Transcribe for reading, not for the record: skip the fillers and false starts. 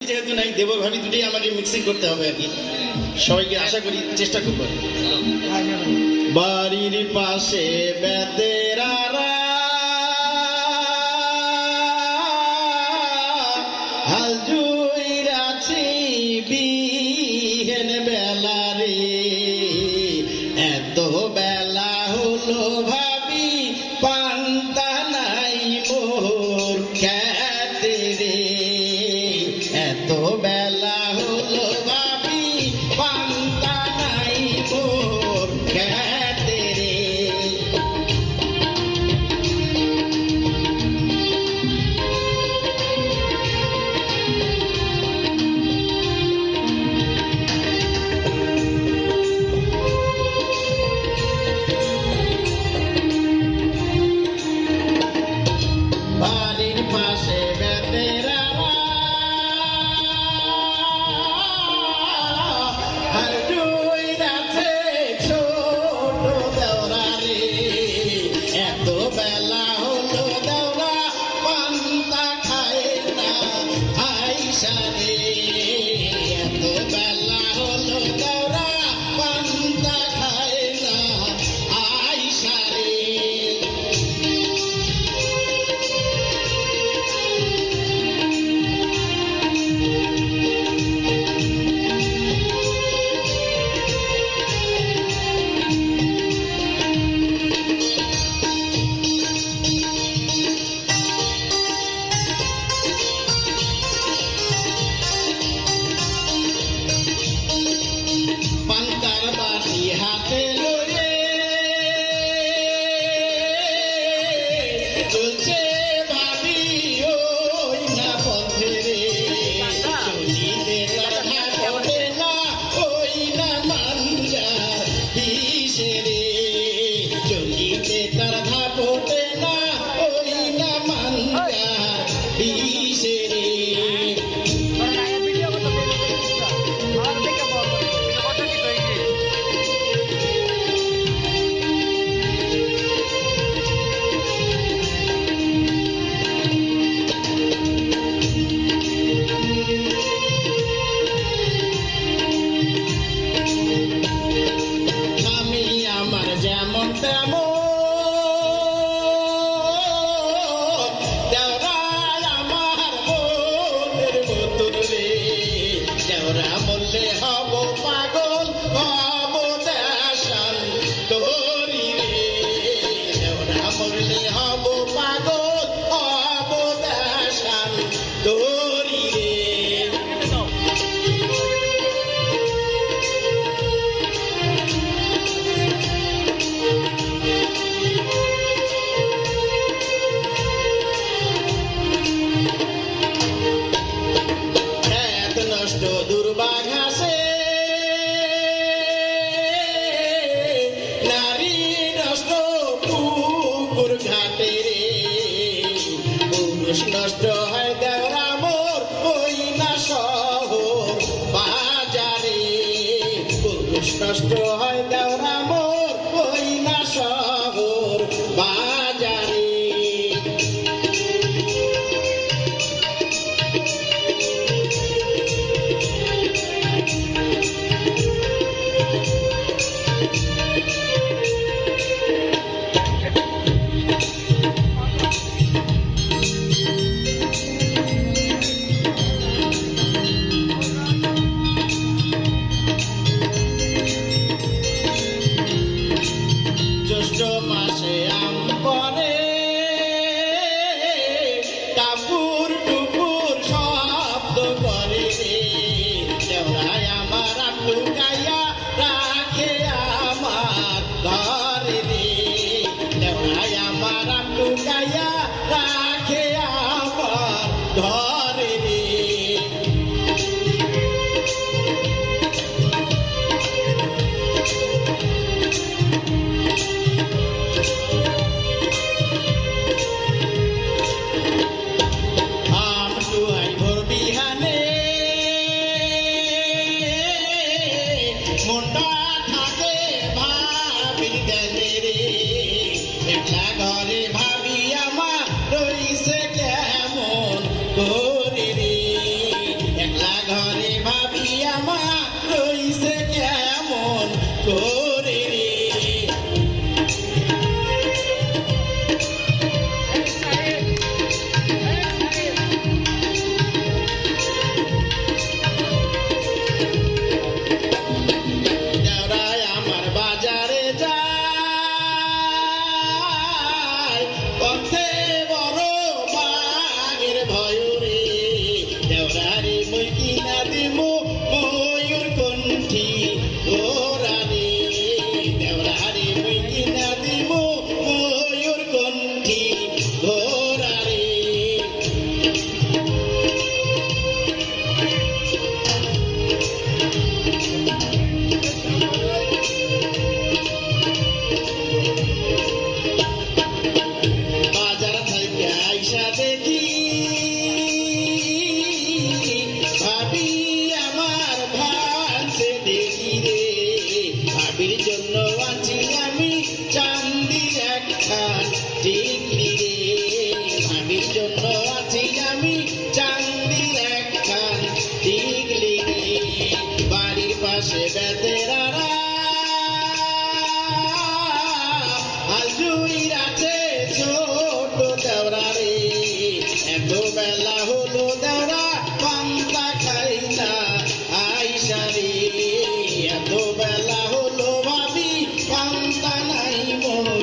যেহেতু নাই দেবর ভাবি দুটোই আমাকে মিক্সিং করতে হবে আর কি। সবাইকে আশা করি চেষ্টা করবো। বাড়ির পাশে বেতেরারা হাল জুইরাছি বিহেন বেলা রে, এত বেলা হলো ভাবি পান্তা নাই মোর খেতে রে, এত বেলা হলো ভাবি পান্তা নাই মোর খেতে রে। বাড়ির পাশে বেতেরারা হাল জুইরাছে ছোট দেওরা রে, এত বেলা হলো দেওরা পান্তা খায় না আইসা রে, এত বেলা হলো দেওরা পান্তা খায় না আইসা রে। পান্তার বাটি হাতে লয়ে চলছে ভাবি ওই না পথে রে, চলিতে তার ঘাটে না ওই না মাঞ্জার দিশে রে, চলিতে তার ঘাটে না ওই না মাঞ্জার দিশে রে। আমি আমার যেমন তেমন দেওরাই আমার মনের মতন রে, দেওরা বললে হব পাগল হব দেশাল তোরি রে, দেওরা বললে হব পাগল হব দেশাল তোরি রে। এত নষ্ট দুর্বাঘাসে নারী নষ্ট পুকুর ঘাটে রে, পুরুষ নষ্ট হয় দেওরা মোর ওই না শহর বাজারে, পুরুষ নষ্ট হয় দেওরা মোর ওই না শহর বাজারে। জ্যৈষ্ঠ মাসে আম পরে টাপুর টুপুর শব্দ করে রে, দেওরাই আমার আম লুকাইয়া রাখে আমার ঘরে রে, দেওরাই আমার আম লুকাইয়া রাখে আমার ঘরে রে। আম সুহাই ভোর বিহানে জন্য আছি আমি চান্দির একখান টিকলি বাড়ির পাশে বেতেরারা আলজুড়ির আছে ছোট দেওরা রে এত বেলা হলো দেওরা পান্তা খাই না আইসা রে এত বেলা হলো ভাবি পান্তা নাই মোর